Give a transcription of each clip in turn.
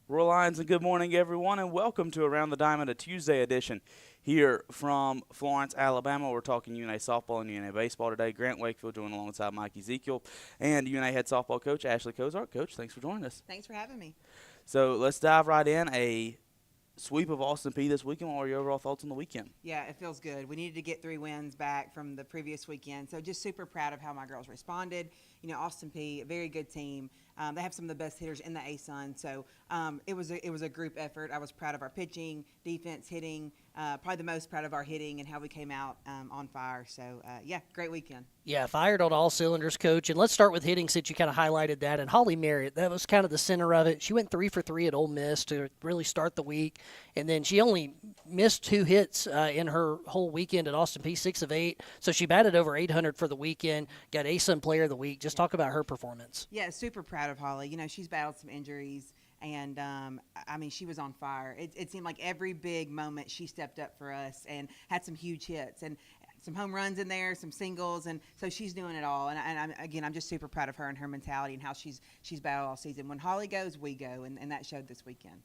Royal Lions, and good morning, everyone, and welcome to Around the Diamond, a Tuesday edition here from Florence, Alabama. We're talking UNA softball and UNA baseball today. Grant Wakefield joined alongside Mike Ezekiel and UNA head softball coach Ashley Cozart. Coach, thanks for joining us. Thanks for having me. So let's dive right in. A sweep of Austin Peay this weekend. What are your overall thoughts on the weekend? Yeah, it feels good. We needed to get 3 wins back from the previous weekend, so just super proud of how my girls responded. You know, Austin Peay, a very good team. They have some of the best hitters in the ASUN, so it was a group effort. I was proud of our pitching, defense, hitting, probably the most proud of our hitting and how we came out on fire. So, yeah, great weekend. Yeah, fired on all cylinders, Coach. And let's start with hitting since you kind of highlighted that. And Holly Merritt, that was kind of the center of it. She went 3 for 3 at Ole Miss to really start the week. And then she only missed 2 hits in her whole weekend at Austin Peay, 6 of 8. So she batted over 800 for the weekend, got ASUN Player of the Week. Just talk about her performance. Yeah, super proud of Holly. You know, she's battled some injuries. And, I mean, she was on fire. It seemed like every big moment she stepped up for us and had some huge hits and some home runs in there, some singles. And so she's doing it all. And I'm just super proud of her and her mentality and how she's battled all season. When Holly goes, we go. And that showed this weekend.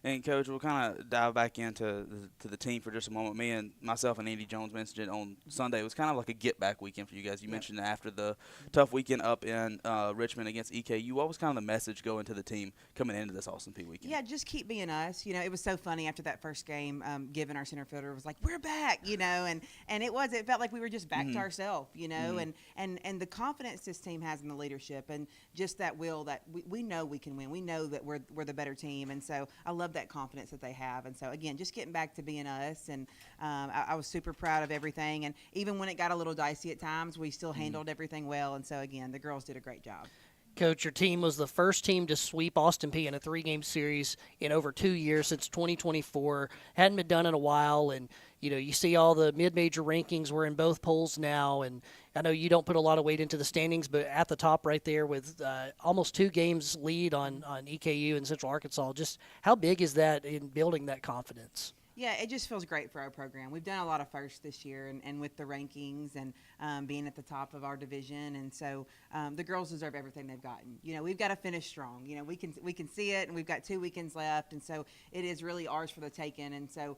And, Coach, we'll kind of dive back into the team for just a moment. Myself and Andy Jones mentioned it on Sunday. It was kind of like a get-back weekend for you guys. You mentioned after the tough weekend up in Richmond against EKU. What was kind of the message going to the team coming into this Austin Peay weekend? Yeah, just keep being us. You know, it was so funny after that first game, Given, our center fielder, was like, we're back, you know. And it felt like we were just back to ourselves, you know. And the confidence this team has in the leadership and just that will that we know we can win. We know that we're the better team. And so I love that confidence that they have. And so, again, just getting back to being us. And I was super proud of everything. And even when it got a little dicey at times, we still handled everything well. And so, again, the girls did a great job. Coach, your team was the first team to sweep Austin Peay in a 3-game series in over 2 years since 2024. Hadn't been done in a while. And, you know, you see all the mid-major rankings. We're in both polls now. And I know you don't put a lot of weight into the standings, but at the top right there with almost 2 games lead on EKU and Central Arkansas, just how big is that in building that confidence? Yeah, it just feels great for our program. We've done a lot of firsts this year and with the rankings and being at the top of our division. And so the girls deserve everything they've gotten. You know, we've got to finish strong. You know, we can see it, and we've got 2 weekends left. And so it is really ours for the taking. And so,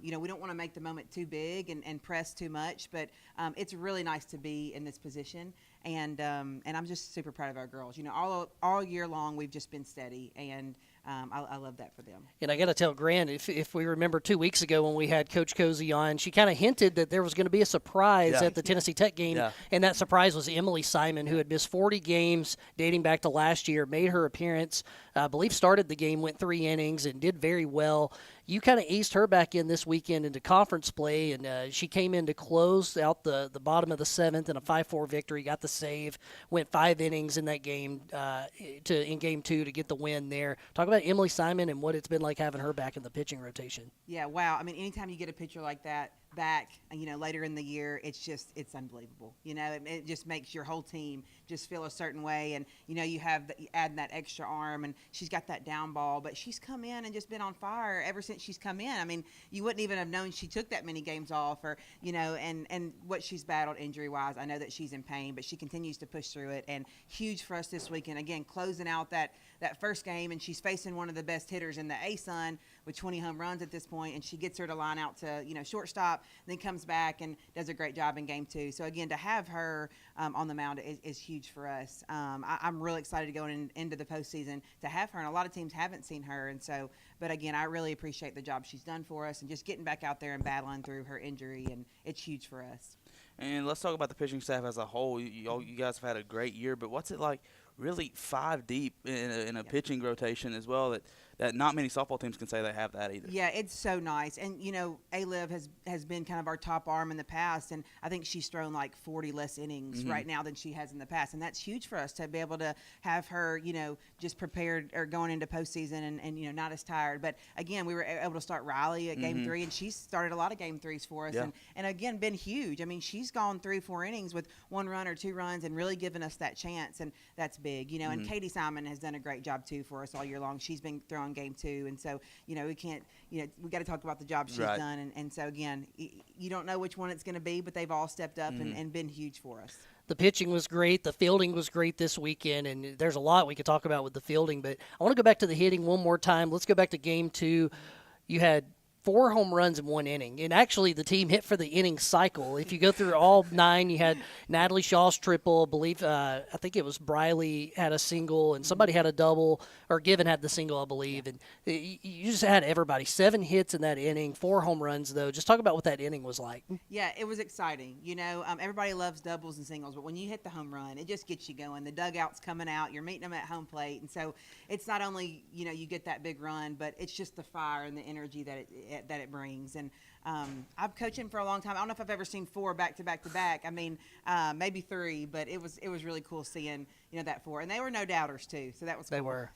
you know, we don't want to make the moment too big and press too much. But it's really nice to be in this position. And I'm just super proud of our girls. You know, all year long we've just been steady, and I love that for them. And I got to tell Grant, if we remember 2 weeks ago when we had Coach Cozy on, she kind of hinted that there was going to be a surprise at the Tennessee Tech game, and that surprise was Emily Simon, who had missed 40 games dating back to last year, made her appearance, I believe started the game, went 3 innings, and did very well. You kind of eased her back in this weekend into conference play, and she came in to close out the bottom of the 7th in a 5-4 victory, got the save, went 5 innings in that game in Game 2 to get the win there. Talk about Emily Simon and what it's been like having her back in the pitching rotation. Yeah, wow. I mean, anytime you get a pitcher like that back, you know, later in the year, it's unbelievable. You know, it just makes your whole team just feel a certain way. And, you know, you add that extra arm, and she's got that down ball, but she's come in and just been on fire ever since she's come in. I mean, you wouldn't even have known she took that many games off, or, you know, and what she's battled injury-wise. I know that she's in pain, but she continues to push through it. And huge for us this weekend, again, closing out that first game, and she's facing one of the best hitters in the ASUN with 20 home runs at this point, and she gets her to line out to, you know, shortstop, then comes back and does a great job in Game 2. So, again, to have her on the mound is huge for us. I'm really excited to go into the postseason to have her, and a lot of teams haven't seen her. And so, but, again, I really appreciate the job she's done for us and just getting back out there and battling through her injury, and it's huge for us. And let's talk about the pitching staff as a whole. You guys have had a great year, but what's it like really 5 deep in a pitching rotation as well. That not many softball teams can say they have that either. Yeah, it's so nice. And, A-Liv has been kind of our top arm in the past, and I think she's thrown like 40 less innings right now than she has in the past. And that's huge for us to be able to have her, just prepared or going into postseason and not as tired. But, again, we were able to start Riley at Game 3, and she's started a lot of Game 3s for us. Yeah. And, again, been huge. I mean, she's gone 3-4 innings with 1 run or 2 runs and really given us that chance, and that's big. And Katie Simon has done a great job, too, for us all year long. She's been throwing Game 2, and so, we can't, we got to talk about the job she's done. And so, again, you don't know which one it's going to be, but they've all stepped up and been huge for us. The pitching was great. The fielding was great this weekend, and there's a lot we could talk about with the fielding. But I want to go back to the hitting one more time. Let's go back to Game 2. You had 4 home runs in 1 inning. And actually, the team hit for the inning cycle. If you go through all 9, you had Natalie Shaw's triple. I think it was Briley had a single, and somebody had a double, or Given had the single, I believe. And you just had everybody. 7 hits in that inning, 4 home runs, though. Just talk about what that inning was like. Yeah, it was exciting. Everybody loves doubles and singles, but when you hit the home run, it just gets you going. The dugout's coming out. You're meeting them at home plate. And so it's not only, you get that big run, but it's just the fire and the energy that it brings. And I've coached him for a long time. I don't know if I've ever seen 4 back to back to back. I mean, maybe 3, but it was really cool seeing that 4. And they were no doubters too, so that was cool. They were.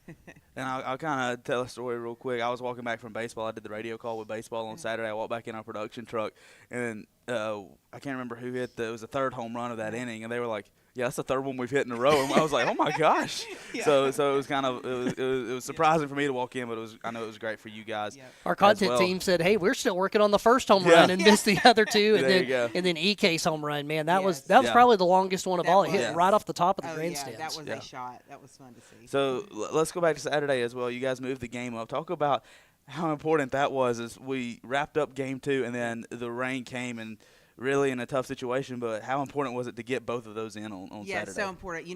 And I'll kind of tell a story real quick. I was walking back from baseball. I did the radio call with baseball on Saturday. I walked back in our production truck, and I can't remember who hit it was the 3rd home run of that inning, and they were like, yeah, that's the 3rd one we've hit in a row. And I was like, oh my gosh. Yeah. So it was kind of it was surprising for me to walk in, but I know it was great for you guys. Yep. Our content team said, "Hey, we're still working on the first home run and missed the other 2, and then EK's home run. Man, that was probably the longest one of all. It hit right off the top of the grandstands. That was a shot. That was fun to see. So let's go back to Saturday as well. You guys moved the game up. Talk about how important that was as we wrapped up Game 2, and then the rain came and really in a tough situation, but how important was it to get both of those in on Saturday? Yeah, it's so important.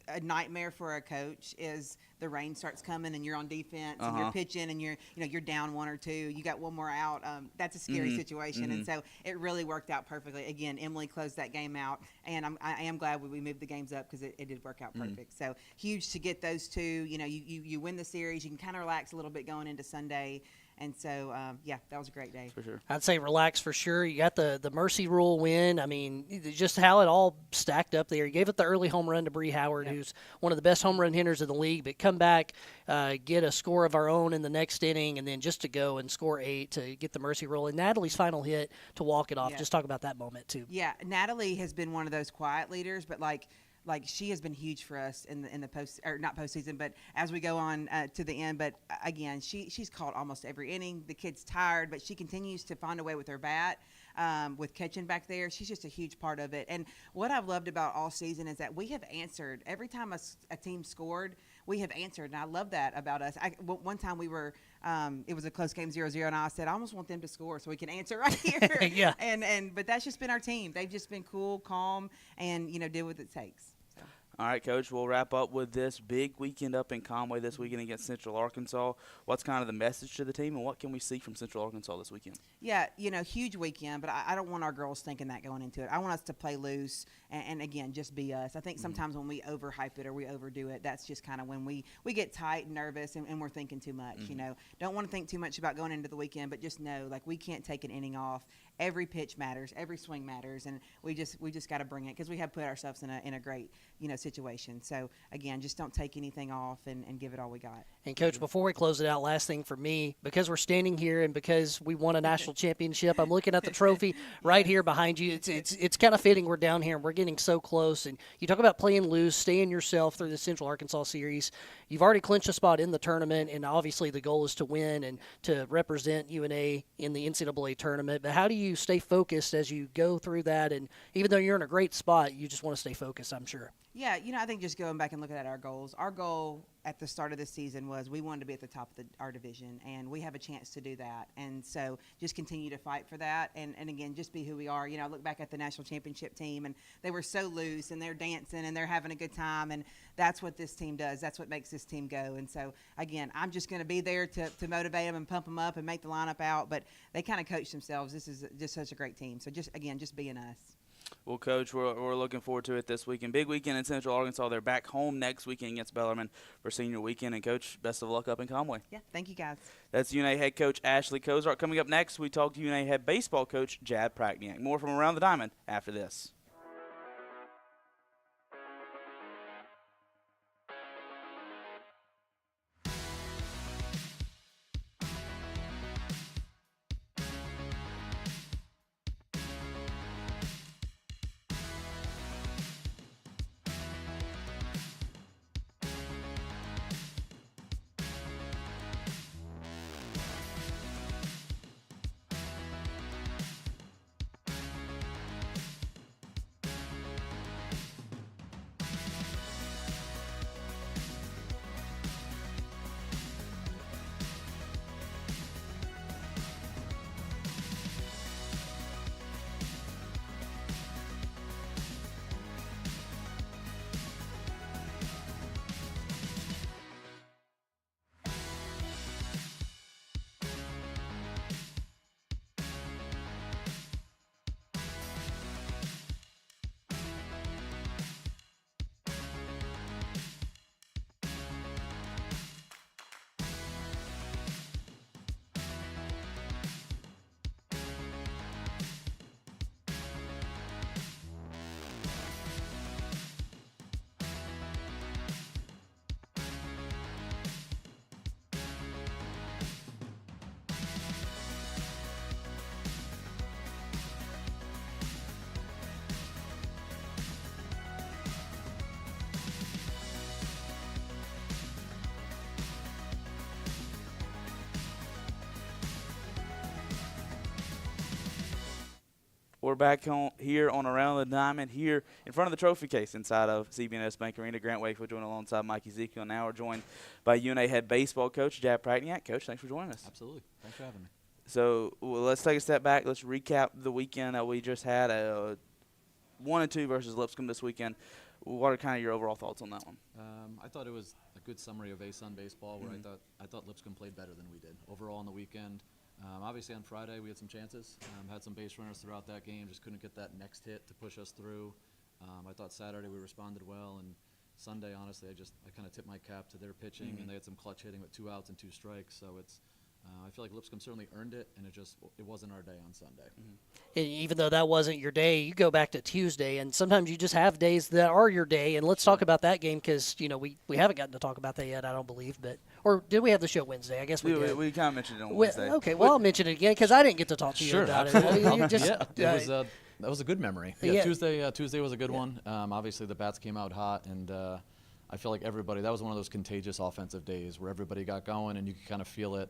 A nightmare for a coach is the rain starts coming and you're on defense and you're pitching and you're down 1 or 2. You got 1 more out. That's a scary situation, and so it really worked out perfectly. Again, Emily closed that game out, and I am glad we moved the games up because it did work out perfect. So huge to get those 2. You win the series. You can kind of relax a little bit going into Sunday. And so, that was a great day. For sure. I'd say relax for sure. You got the Mercy Rule win. I mean, just how it all stacked up there. You gave it the early home run to Bree Howard, who's one of the best home run hitters in the league, but come back, get a score of our own in the next inning, and then just to go and score 8 to get the Mercy Rule. And Natalie's final hit to walk it off. Just talk about that moment, too. Yeah, Natalie has been one of those quiet leaders, but like she has been huge for us in the not postseason, but as we go on to the end. But again, she's called almost every inning. The kid's tired, but she continues to find a way with her bat, with catching back there. She's just a huge part of it. And what I've loved about all season is that we have answered every time a team scored. We have answered, and I love that about us. One time we were, it was a close game, 0-0, and I said, I almost want them to score so we can answer right here. Yeah. But that's just been our team. They've just been cool, calm, and did what it takes. So. All right, Coach, we'll wrap up with this big weekend up in Conway this weekend against Central Arkansas. What's kind of the message to the team, and what can we see from Central Arkansas this weekend? Yeah, huge weekend, but I don't want our girls thinking that going into it. I want us to play loose and again, just be us. I think sometimes when we overhype it or we overdo it, that's just kind of when we get tight and nervous and we're thinking too much. Don't want to think too much about going into the weekend, but just know, like, we can't take an inning off. Every pitch matters, every swing matters, and we just got to bring it because we have put ourselves in a great situation. So again, just don't take anything off and give it all we got. And Coach, before we close it out, last thing for me, because we're standing here and because we won a national championship, I'm looking at the trophy right here behind you. It's kind of fitting we're down here and we're getting so close. And you talk about playing loose, staying yourself through the Central Arkansas series. You've already clinched a spot in the tournament, and obviously the goal is to win and to represent UNA in the NCAA tournament. But how do you stay focused as you go through that? And even though you're in a great spot, you just want to stay focused, I'm sure. Yeah, I think just going back and looking at our goals, our goal at the start of this season was we wanted to be at the top of our division, and we have a chance to do that. And so just continue to fight for that, and again, just be who we are. I look back at the national championship team, and they were so loose, and they're dancing, and they're having a good time, and that's what this team does. That's what makes this team go. And so, again, I'm just going to be there to motivate them and pump them up and make the lineup out, but they kind of coach themselves. This is just such a great team. So just being us. Well, Coach, we're looking forward to it this weekend. Big weekend in Central Arkansas. They're back home next weekend against Bellarmine for senior weekend. And, Coach, best of luck up in Conway. Yeah, thank you, guys. That's UNA head coach Ashley Cozart. Coming up next, we talk to UNA head baseball coach Jad Prachniak. More from Around the Diamond after this. We're back home here on Around the Diamond, here in front of the trophy case inside of CBNS Bank Arena. Grant Wakefield joined alongside Mike Ezekiel. Now we're joined by UNA head baseball coach Jad Prachniak. Coach, thanks for joining us. Absolutely. Thanks for having me. So let's take a step back. Let's recap the weekend that we just had. 1-2 versus Lipscomb this weekend. What are kind of your overall thoughts on that one? I thought it was a good summary of ASUN baseball, where I thought Lipscomb played better than we did overall on the weekend. Obviously on Friday we had some chances, had some base runners throughout that game, just couldn't get that next hit to push us through. I thought Saturday we responded well, and Sunday, honestly, I kind of tipped my cap to their pitching, and they had some clutch hitting with 2 outs and 2 strikes. So it's I feel like Lipscomb certainly earned it, and it wasn't our day on Sunday. And even though that wasn't your day, you go back to Tuesday, and sometimes you just have days that are your day. And let's talk about that game because we haven't gotten to talk about that yet, I don't believe. Or did we have the show Wednesday? I guess we did. We kind of mentioned it on Wednesday. Okay, well, I'll mention it again because I didn't get to talk to you about it. That was a good memory. Yeah, Tuesday was a good one. Obviously, the bats came out hot, and I feel like that was one of those contagious offensive days where everybody got going, and you could kind of feel it.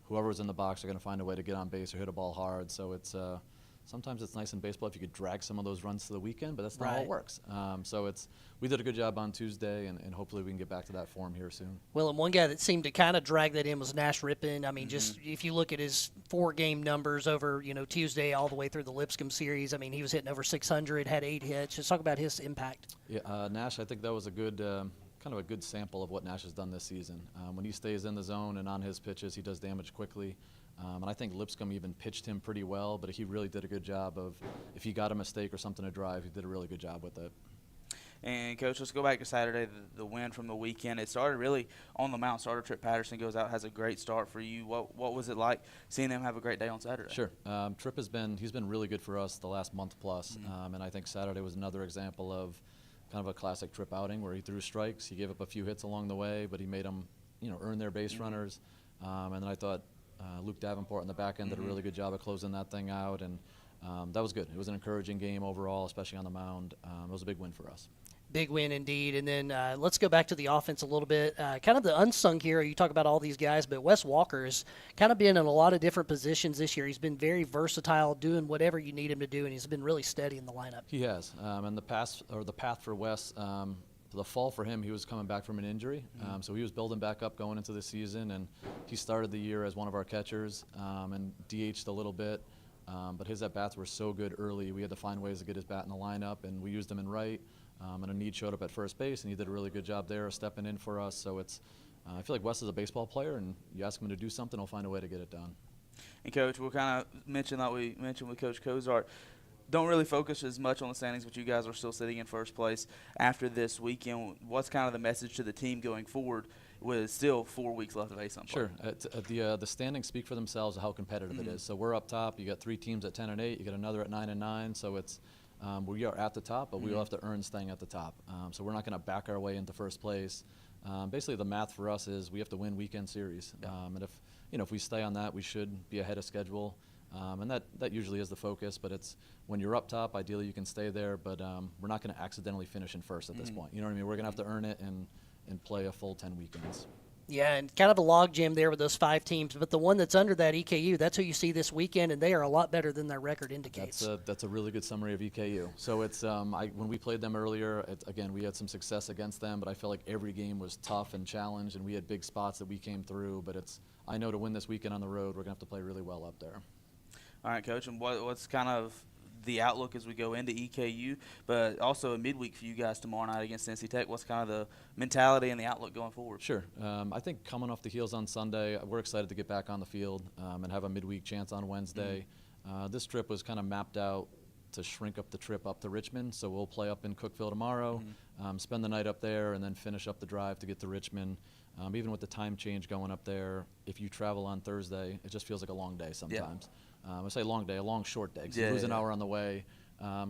Whoever was in the box are going to find a way to get on base or hit a ball hard. So it's sometimes it's nice in baseball if you could drag some of those runs to the weekend, but that's not how it works. So we did a good job on Tuesday, and hopefully we can get back to that form here soon. Well, and one guy that seemed to kind of drag that in was Nash Rippon. I mean, just if you look at his 4-game numbers over Tuesday all the way through the Lipscomb series, I mean, he was hitting over 600, had 8 hits. Just talk about his impact. Yeah, Nash, I think that was a good kind of a good sample of what Nash has done this season. When he stays in the zone and on his pitches, he does damage quickly. And I think Lipscomb even pitched him pretty well, but he really did a good job of, if he got a mistake or something to drive, he did a really good job with it. And, Coach, let's go back to Saturday, the win from the weekend. It started really on the mound. Starter Tripp Patterson goes out, has a great start for you. What was it like seeing them have a great day on Saturday? Sure. Tripp he's been really good for us the last month plus, and I think Saturday was another example of kind of a classic Tripp outing where he threw strikes. He gave up a few hits along the way, but he made them, earn their base runners. And then I thought Luke Davenport in the back end did a really good job of closing that thing out, and that was good. It was an encouraging game overall, especially on the mound. It was a big win for us. Big win indeed. And then let's go back to the offense a little bit. Kind of the unsung hero. You talk about all these guys, but Wes Walker has kind of been in a lot of different positions this year. He's been very versatile, doing whatever you need him to do, and he's been really steady in the lineup. He has. And the path for Wes, the fall for him, he was coming back from an injury. So he was building back up going into the season, and he started the year as one of our catchers and DH'd a little bit. But his at-bats were so good early. We had to find ways to get his bat in the lineup, and we used him in right. And a need showed up at first base, and he did a really good job there, stepping in for us. So I feel like Wes is a baseball player, and you ask him to do something, he'll find a way to get it done. And, Coach, we'll kind of mention like we mentioned with Coach Cozart. don't really focus as much on the standings, but you guys are still sitting in first place after this weekend. What's kind of the message to the team going forward with still 4 weeks left of ASUN play? Sure. The standings speak for themselves of how competitive it is. So we're up top. You got 3 teams at 10-8. You got another at 9-9. So it's we are at the top, but we will have to earn staying at the top. So we're not going to back our way into first place. Basically, the math for us is we have to win weekend series, and if we stay on that, we should be ahead of schedule. And that usually is the focus, but it's when you're up top, ideally you can stay there, but we're not going to accidentally finish in first at this point. You know what I mean? We're going to have to earn it and play a full 10 weekends. Yeah, and kind of a log jam there with those 5 teams. But the one that's under that, EKU, that's who you see this weekend, and they are a lot better than their record indicates. That's a really good summary of EKU. So it's when we played them earlier, again, we had some success against them, but I felt like every game was tough and challenged, and we had big spots that we came through. But I know to win this weekend on the road, we're going to have to play really well up there. All right, Coach, and what's kind of the outlook as we go into EKU, but also a midweek for you guys tomorrow night against Tennessee Tech? What's kind of the mentality and the outlook going forward? Sure. I think coming off the heels on Sunday, we're excited to get back on the field and have a midweek chance on Wednesday. This trip was kind of mapped out to shrink up the trip up to Richmond, so we'll play up in Cookeville tomorrow, spend the night up there, and then finish up the drive to get to Richmond. Even with the time change going up there, if you travel on Thursday, it just feels like a long day sometimes. I say long day, a long short day, because you lose an hour on the way.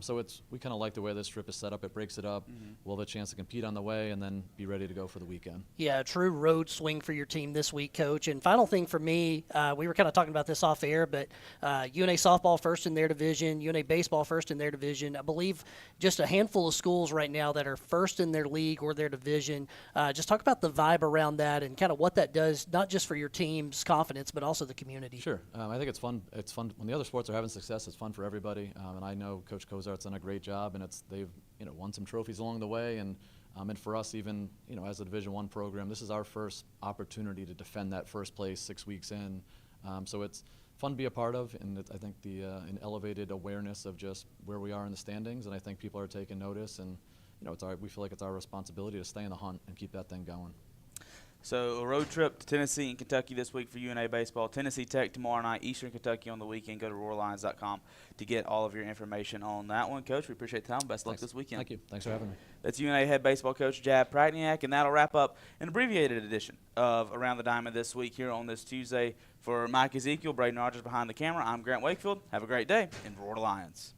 So we kind of like the way this trip is set up. It breaks it up. We'll have a chance to compete on the way and then be ready to go for the weekend. Yeah, a true road swing for your team this week, Coach. And final thing for me, we were kind of talking about this off air, but UNA softball first in their division, UNA baseball first in their division. I believe just a handful of schools right now that are first in their league or their division. Just talk about the vibe around that and kind of what that does, not just for your team's confidence, but also the community. Sure. I think it's fun. It's fun when the other sports are having success. It's fun for everybody. And I know Coach Cozart's done a great job, and they've won some trophies along the way, and for us, even as a Division I program, this is our first opportunity to defend that first place 6 weeks in. So it's fun to be a part of, and I think an elevated awareness of just where we are in the standings, and I think people are taking notice, and we feel like it's our responsibility to stay in the hunt and keep that thing going. So a road trip to Tennessee and Kentucky this week for UNA baseball. Tennessee Tech tomorrow night, Eastern Kentucky on the weekend. Go to RoarLions.com to get all of your information on that one. Coach, we appreciate the time. Best luck this weekend. Thank you. Thanks for having me. That's UNA head baseball coach Jab Pratniak, and that'll wrap up an abbreviated edition of Around the Diamond this week here on this Tuesday. For Mike Ezekiel, Braden Rogers behind the camera, I'm Grant Wakefield. Have a great day, and Roar the Lions.